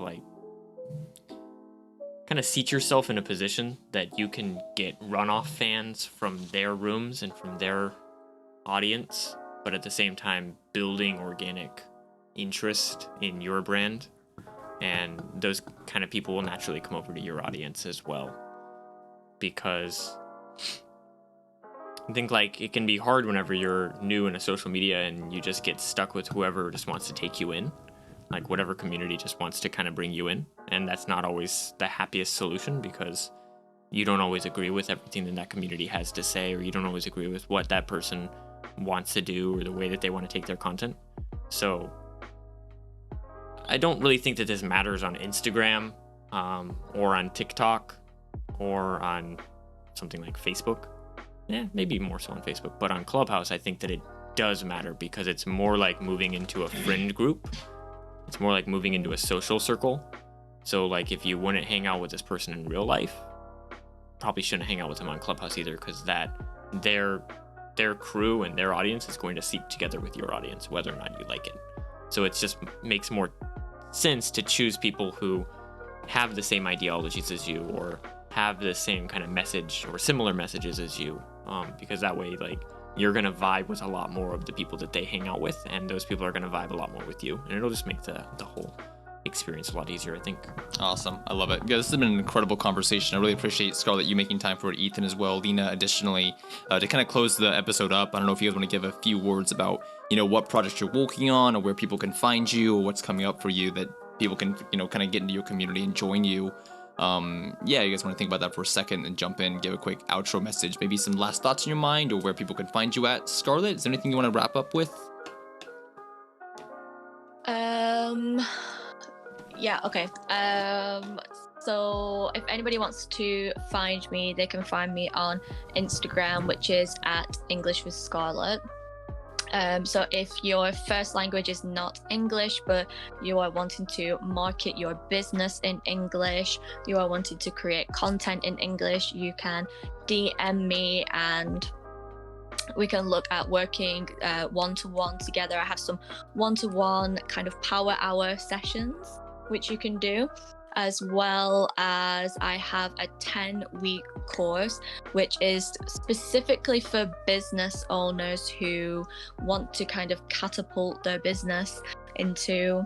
seat yourself in a position that you can get runoff fans from their rooms and from their audience, but at the same time building organic interest in your brand, and those kind of people will naturally come over to your audience as well. Because I think it can be hard whenever you're new in a social media and you just get stuck with whoever just wants to take you in, like whatever community just wants to kind of bring you in, and that's not always the happiest solution, because you don't always agree with everything that community has to say, or you don't always agree with what that person wants to do or the way that they want to take their content. So I don't really think that this matters on Instagram or on TikTok or on something like Facebook. Yeah, maybe more so on Facebook. But on Clubhouse, I think that it does matter, because it's more like moving into a friend group. It's more like moving into a social circle. So if you wouldn't hang out with this person in real life, probably shouldn't hang out with them on Clubhouse either, because their crew and their audience is going to seep together with your audience, whether or not you like it. So it just makes more sense to choose people who have the same ideologies as you, or have the same kind of message or similar messages as you, because that way you're gonna vibe with a lot more of the people that they hang out with, and those people are gonna vibe a lot more with you, and it'll just make the whole experience a lot easier, I think. Awesome. I love it. Yeah, this has been an incredible conversation. I really appreciate, Scarlett, you making time for it, Ethan as well, Lena additionally. To kind of close the episode up, I don't know if you guys want to give a few words about, what projects you're working on, or where people can find you, or what's coming up for you that people can, kind of get into your community and join you. Yeah, you guys want to think about that for a second and jump in, give a quick outro message, maybe some last thoughts in your mind, or where people can find you at. Scarlett, is there anything you want to wrap up with? Yeah, okay. So if anybody wants to find me, they can find me on Instagram, which is at English with Scarlett. So if your first language is not English, but you are wanting to market your business in English, you are wanting to create content in English, you can DM me and we can look at working one-to-one together. I have some one-to-one kind of power hour sessions, which you can do, as well as I have a 10-week course, which is specifically for business owners who want to kind of catapult their business into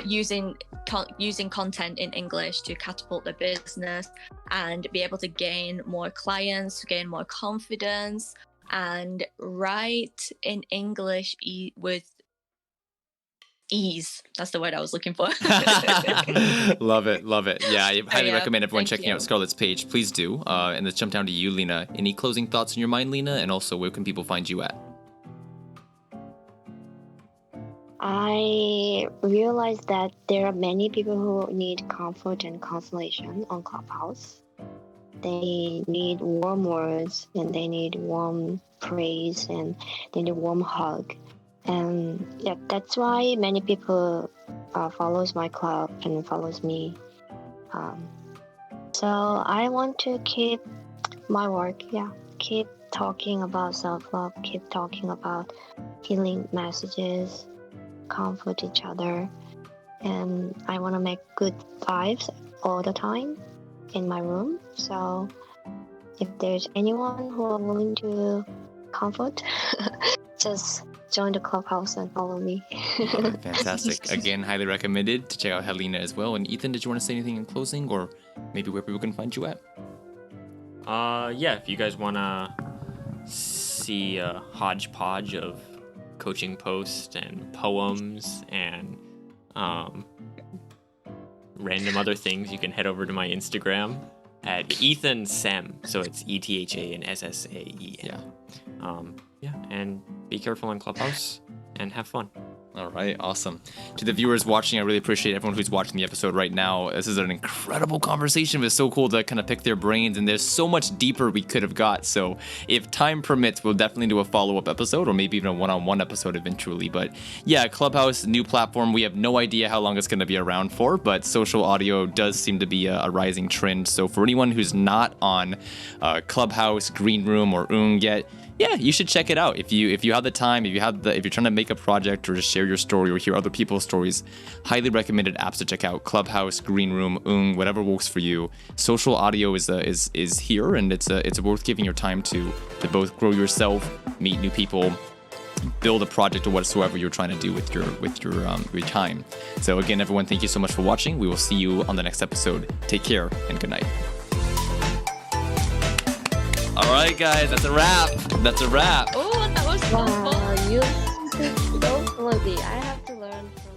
using content in English to catapult their business and be able to gain more clients, gain more confidence, and write in English with ease. That's the word I was looking for. Love it. Yeah, I highly recommend everyone checking out Scarlett's page. Please do. And let's jump down to you, Lena. Any closing thoughts in your mind, Lena? And also, where can people find you at? I realized that there are many people who need comfort and consolation on Clubhouse. They need warm words, and they need warm praise, and they need a warm hug. And yeah, that's why many people follows my club and follows me. So I want to keep my work, keep talking about self-love, keep talking about healing messages, comfort each other, and I want to make good vibes all the time in my room. So if there's anyone who are willing to comfort, just join the Clubhouse and follow me. Fantastic. Again, highly recommended to check out HEALena as well. And Ethan, did you want to say anything in closing, or maybe where people can find you at? Yeah, if you guys want to see a hodgepodge of coaching posts and poems and random other things, you can head over to my Instagram at Ethan Sem. So it's ETHA and SSAEN. Yeah. And be careful on Clubhouse and have fun. All right, awesome. To the viewers watching, I really appreciate everyone who's watching the episode right now. This is an incredible conversation. It was so cool to kind of pick their brains, and there's so much deeper we could have got. So if time permits, we'll definitely do a follow-up episode, or maybe even a one-on-one episode eventually. But yeah, Clubhouse, new platform. We have no idea how long it's going to be around for, but social audio does seem to be a rising trend. So for anyone who's not on Clubhouse, Green Room, or Oong yet, yeah, you should check it out. If you have the time, if you're trying to make a project or just share your story or hear other people's stories, highly recommended apps to check out: Clubhouse, Green Room, Oong, whatever works for you. Social audio is here, and it's worth giving your time to both grow yourself, meet new people, build a project or whatsoever you're trying to do with your time. So again, everyone, thank you so much for watching. We will see you on the next episode. Take care and good night. All right, guys, that's a wrap. Oh, that was so fun. Wow, you so floaty. I have to learn from